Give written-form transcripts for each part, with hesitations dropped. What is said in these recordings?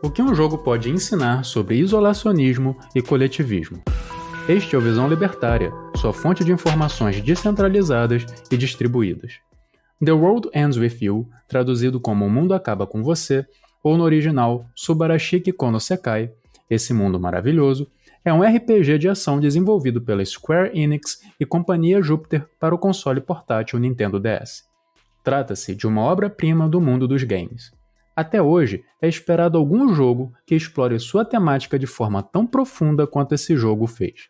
O que um jogo pode ensinar sobre isolacionismo e coletivismo? Este é o Visão Libertária, sua fonte de informações descentralizadas e distribuídas. The World Ends With You, traduzido como O Mundo Acaba Com Você, ou no original Subarashiki Kono Sekai, Esse Mundo Maravilhoso, é um RPG de ação desenvolvido pela Square Enix e Companhia Júpiter para o console portátil Nintendo DS. Trata-se de uma obra-prima do mundo dos games. Até hoje, é esperado algum jogo que explore sua temática de forma tão profunda quanto esse jogo fez.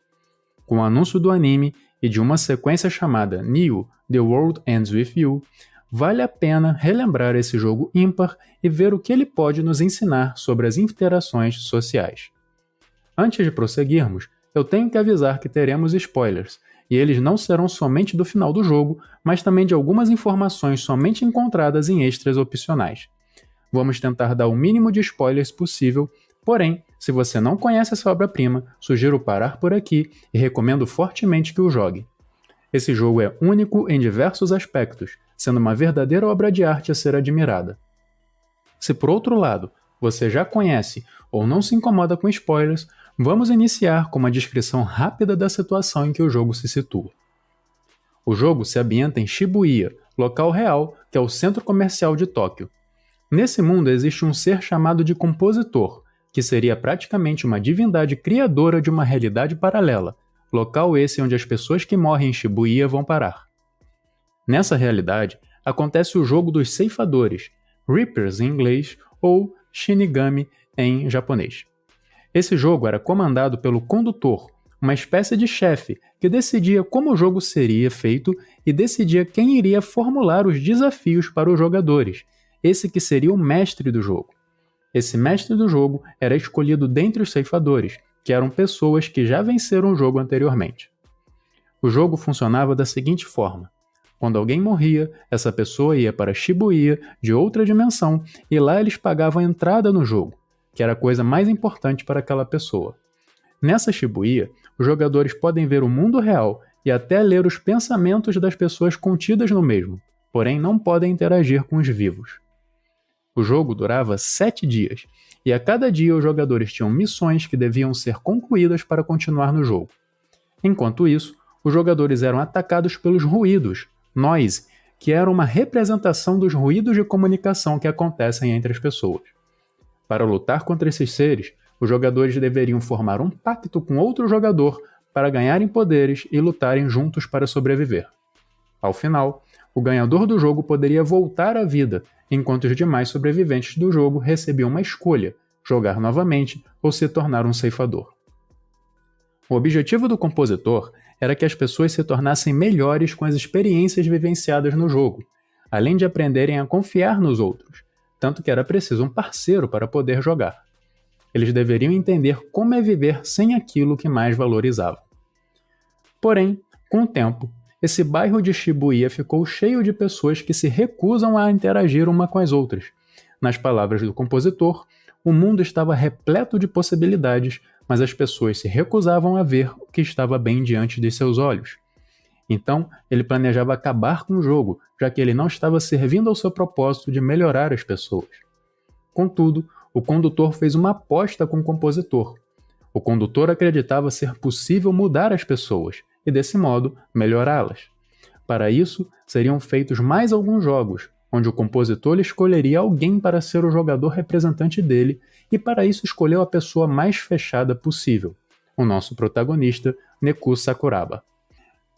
Com o anúncio do anime e de uma sequência chamada Nioh: The World Ends With You, vale a pena relembrar esse jogo ímpar e ver o que ele pode nos ensinar sobre as interações sociais. Antes de prosseguirmos, eu tenho que avisar que teremos spoilers, e eles não serão somente do final do jogo, mas também de algumas informações somente encontradas em extras opcionais. Vamos tentar dar o mínimo de spoilers possível, porém, se você não conhece essa obra-prima, sugiro parar por aqui e recomendo fortemente que o jogue. Esse jogo é único em diversos aspectos, sendo uma verdadeira obra de arte a ser admirada. Se por outro lado, você já conhece ou não se incomoda com spoilers, vamos iniciar com uma descrição rápida da situação em que o jogo se situa. O jogo se ambienta em Shibuya, local real, que é o centro comercial de Tóquio. Nesse mundo existe um ser chamado de Compositor, que seria praticamente uma divindade criadora de uma realidade paralela, local esse onde as pessoas que morrem em Shibuya vão parar. Nessa realidade, acontece o jogo dos ceifadores, Reapers em inglês ou Shinigami em japonês. Esse jogo era comandado pelo Condutor, uma espécie de chefe que decidia como o jogo seria feito e decidia quem iria formular os desafios para os jogadores, esse que seria o mestre do jogo. Esse mestre do jogo era escolhido dentre os ceifadores, que eram pessoas que já venceram o jogo anteriormente. O jogo funcionava da seguinte forma: quando alguém morria, essa pessoa ia para Shibuya, de outra dimensão, e lá eles pagavam a entrada no jogo, que era a coisa mais importante para aquela pessoa. Nessa Shibuya, os jogadores podem ver o mundo real e até ler os pensamentos das pessoas contidas no mesmo, porém não podem interagir com os vivos. O jogo durava 7 dias, e a cada dia os jogadores tinham missões que deviam ser concluídas para continuar no jogo. Enquanto isso, os jogadores eram atacados pelos ruídos, noise, que era uma representação dos ruídos de comunicação que acontecem entre as pessoas. Para lutar contra esses seres, os jogadores deveriam formar um pacto com outro jogador para ganharem poderes e lutarem juntos para sobreviver. Ao final, o ganhador do jogo poderia voltar à vida, enquanto os demais sobreviventes do jogo recebiam uma escolha: jogar novamente ou se tornar um ceifador. O objetivo do Compositor era que as pessoas se tornassem melhores com as experiências vivenciadas no jogo, além de aprenderem a confiar nos outros, tanto que era preciso um parceiro para poder jogar. Eles deveriam entender como é viver sem aquilo que mais valorizavam. Porém, com o tempo, esse bairro de Shibuya ficou cheio de pessoas que se recusam a interagir uma com as outras. Nas palavras do Compositor, o mundo estava repleto de possibilidades, mas as pessoas se recusavam a ver o que estava bem diante de seus olhos. Então, ele planejava acabar com o jogo, já que ele não estava servindo ao seu propósito de melhorar as pessoas. Contudo, o Condutor fez uma aposta com o Compositor. O Condutor acreditava ser possível mudar as pessoas, e desse modo, melhorá-las. Para isso, seriam feitos mais alguns jogos, onde o Compositor escolheria alguém para ser o jogador representante dele, e para isso escolheu a pessoa mais fechada possível, o nosso protagonista, Neku Sakuraba.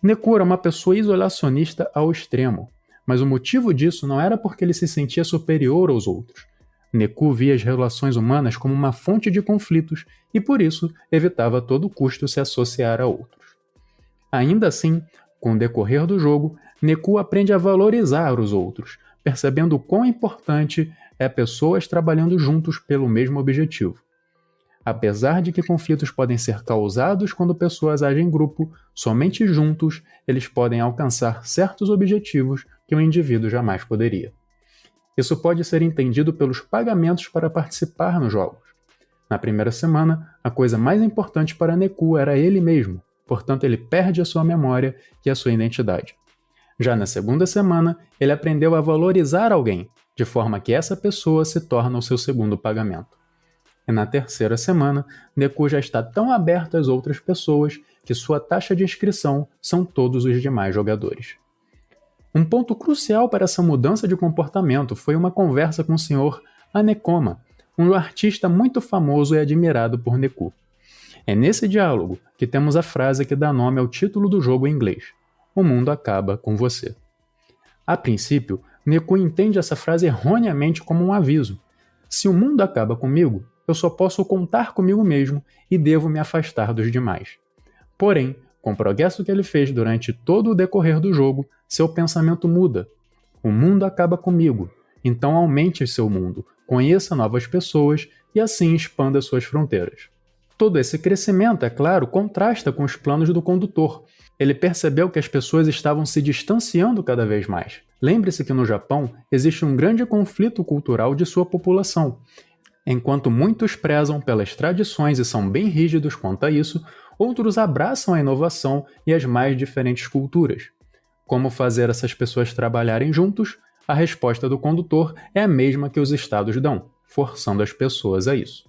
Neku era uma pessoa isolacionista ao extremo, mas o motivo disso não era porque ele se sentia superior aos outros. Neku via as relações humanas como uma fonte de conflitos e, por isso, evitava a todo custo se associar a outros. Ainda assim, com o decorrer do jogo, Neku aprende a valorizar os outros, percebendo o quão importante é pessoas trabalhando juntos pelo mesmo objetivo. Apesar de que conflitos podem ser causados quando pessoas agem em grupo, somente juntos eles podem alcançar certos objetivos que um indivíduo jamais poderia. Isso pode ser entendido pelos pagamentos para participar nos jogos. Na primeira semana, a coisa mais importante para Neku era ele mesmo. Portanto, ele perde a sua memória e a sua identidade. Já na segunda semana, ele aprendeu a valorizar alguém, de forma que essa pessoa se torna o seu segundo pagamento. e na terceira semana, Deku já está tão aberto às outras pessoas que sua taxa de inscrição são todos os demais jogadores. Um ponto crucial para essa mudança de comportamento foi uma conversa com o Sr. Anekoma, um artista muito famoso e admirado por Deku. É nesse diálogo que temos a frase que dá nome ao título do jogo em inglês: "O mundo acaba com você". A princípio, Deku entende essa frase erroneamente como um aviso. Se o mundo acaba comigo, eu só posso contar comigo mesmo e devo me afastar dos demais. Porém, com o progresso que ele fez durante todo o decorrer do jogo, seu pensamento muda. O mundo acaba comigo, então aumente seu mundo, conheça novas pessoas e assim expanda suas fronteiras. Todo esse crescimento, é claro, contrasta com os planos do condutor. Ele percebeu que as pessoas estavam se distanciando cada vez mais. Lembre-se que no Japão existe um grande conflito cultural de sua população. Enquanto muitos prezam pelas tradições e são bem rígidos quanto a isso, outros abraçam a inovação e as mais diferentes culturas. Como fazer essas pessoas trabalharem juntos? A resposta do condutor é a mesma que os estados dão, forçando as pessoas a isso.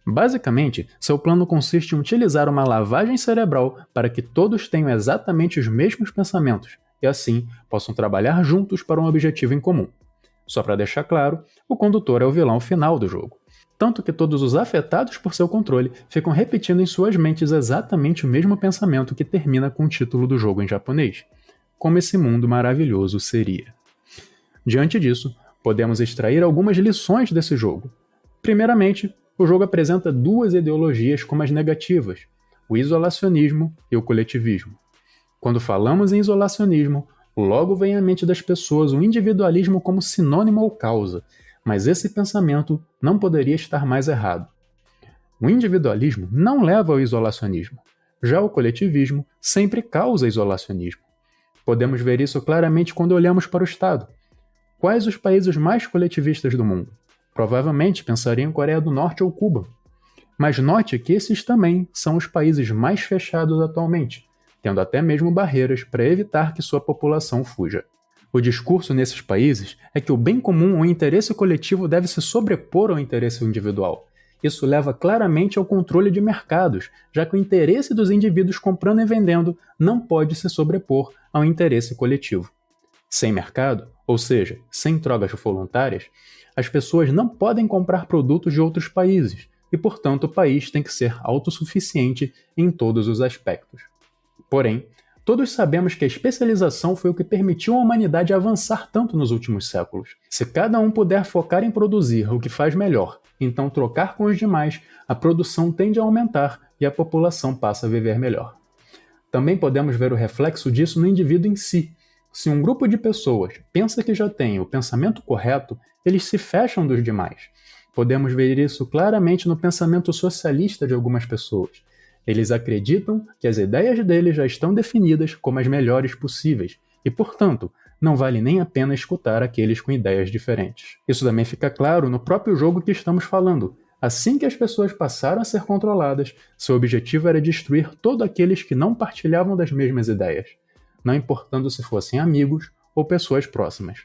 Basicamente, seu plano consiste em utilizar uma lavagem cerebral para que todos tenham exatamente os mesmos pensamentos e assim possam trabalhar juntos para um objetivo em comum. Só para deixar claro, o condutor é o vilão final do jogo. Tanto que todos os afetados por seu controle ficam repetindo em suas mentes exatamente o mesmo pensamento que termina com o título do jogo em japonês: "Como esse mundo maravilhoso seria". Diante disso, podemos extrair algumas lições desse jogo. Primeiramente, o jogo apresenta duas ideologias como as negativas, o isolacionismo e o coletivismo. Quando falamos em isolacionismo, logo vem à mente das pessoas o individualismo como sinônimo ou causa, mas esse pensamento não poderia estar mais errado. O individualismo não leva ao isolacionismo, já o coletivismo sempre causa isolacionismo. Podemos ver isso claramente quando olhamos para o Estado. Quais os países mais coletivistas do mundo? Provavelmente pensaria em Coreia do Norte ou Cuba. Mas note que esses também são os países mais fechados atualmente, tendo até mesmo barreiras para evitar que sua população fuja. O discurso nesses países é que o bem comum ou o interesse coletivo deve se sobrepor ao interesse individual. Isso leva claramente ao controle de mercados, já que o interesse dos indivíduos comprando e vendendo não pode se sobrepor ao interesse coletivo. Sem mercado, ou seja, sem trocas voluntárias, as pessoas não podem comprar produtos de outros países e, portanto, o país tem que ser autossuficiente em todos os aspectos. Porém, todos sabemos que a especialização foi o que permitiu à humanidade avançar tanto nos últimos séculos. Se cada um puder focar em produzir o que faz melhor, então trocar com os demais, a produção tende a aumentar e a população passa a viver melhor. Também podemos ver o reflexo disso no indivíduo em si. Se um grupo de pessoas pensa que já tem o pensamento correto, eles se fecham dos demais. Podemos ver isso claramente no pensamento socialista de algumas pessoas. Eles acreditam que as ideias deles já estão definidas como as melhores possíveis e, portanto, não vale nem a pena escutar aqueles com ideias diferentes. Isso também fica claro no próprio jogo que estamos falando. Assim que as pessoas passaram a ser controladas, seu objetivo era destruir todos aqueles que não partilhavam das mesmas ideias, não importando se fossem amigos ou pessoas próximas.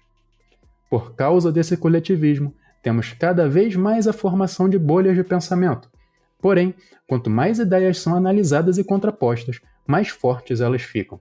Por causa desse coletivismo, temos cada vez mais a formação de bolhas de pensamento. Porém, quanto mais ideias são analisadas e contrapostas, mais fortes elas ficam.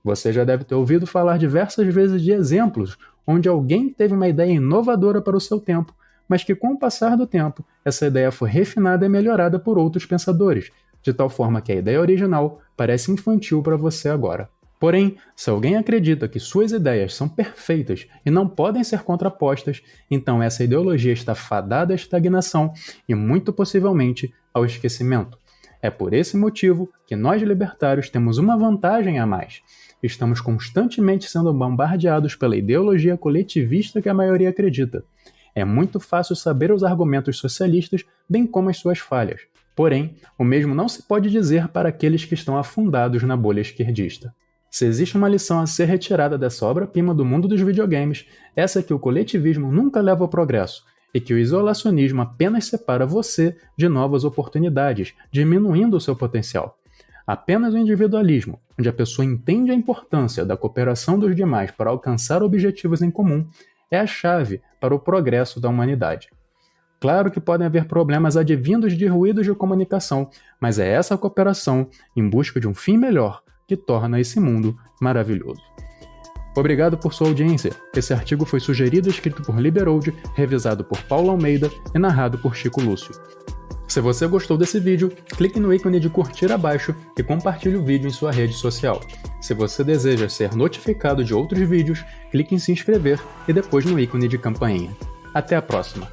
Você já deve ter ouvido falar diversas vezes de exemplos onde alguém teve uma ideia inovadora para o seu tempo, mas que com o passar do tempo, essa ideia foi refinada e melhorada por outros pensadores, de tal forma que a ideia original parece infantil para você agora. Porém, se alguém acredita que suas ideias são perfeitas e não podem ser contrapostas, então essa ideologia está fadada à estagnação e muito possivelmente ao esquecimento. É por esse motivo que nós libertários temos uma vantagem a mais. Estamos constantemente sendo bombardeados pela ideologia coletivista que a maioria acredita. É muito fácil saber os argumentos socialistas, bem como as suas falhas. Porém, o mesmo não se pode dizer para aqueles que estão afundados na bolha esquerdista. Se existe uma lição a ser retirada dessa obra-prima do mundo dos videogames, essa é que o coletivismo nunca leva ao progresso, e que o isolacionismo apenas separa você de novas oportunidades, diminuindo o seu potencial. Apenas o individualismo, onde a pessoa entende a importância da cooperação dos demais para alcançar objetivos em comum, é a chave para o progresso da humanidade. Claro que podem haver problemas advindos de ruídos de comunicação, mas é essa cooperação, em busca de um fim melhor, que torna esse mundo maravilhoso. Obrigado por sua audiência. Esse artigo foi sugerido e escrito por Liberold, revisado por Paulo Almeida e narrado por Chico Lúcio. Se você gostou desse vídeo, clique no ícone de curtir abaixo e compartilhe o vídeo em sua rede social. Se você deseja ser notificado de outros vídeos, clique em se inscrever e depois no ícone de campainha. Até a próxima!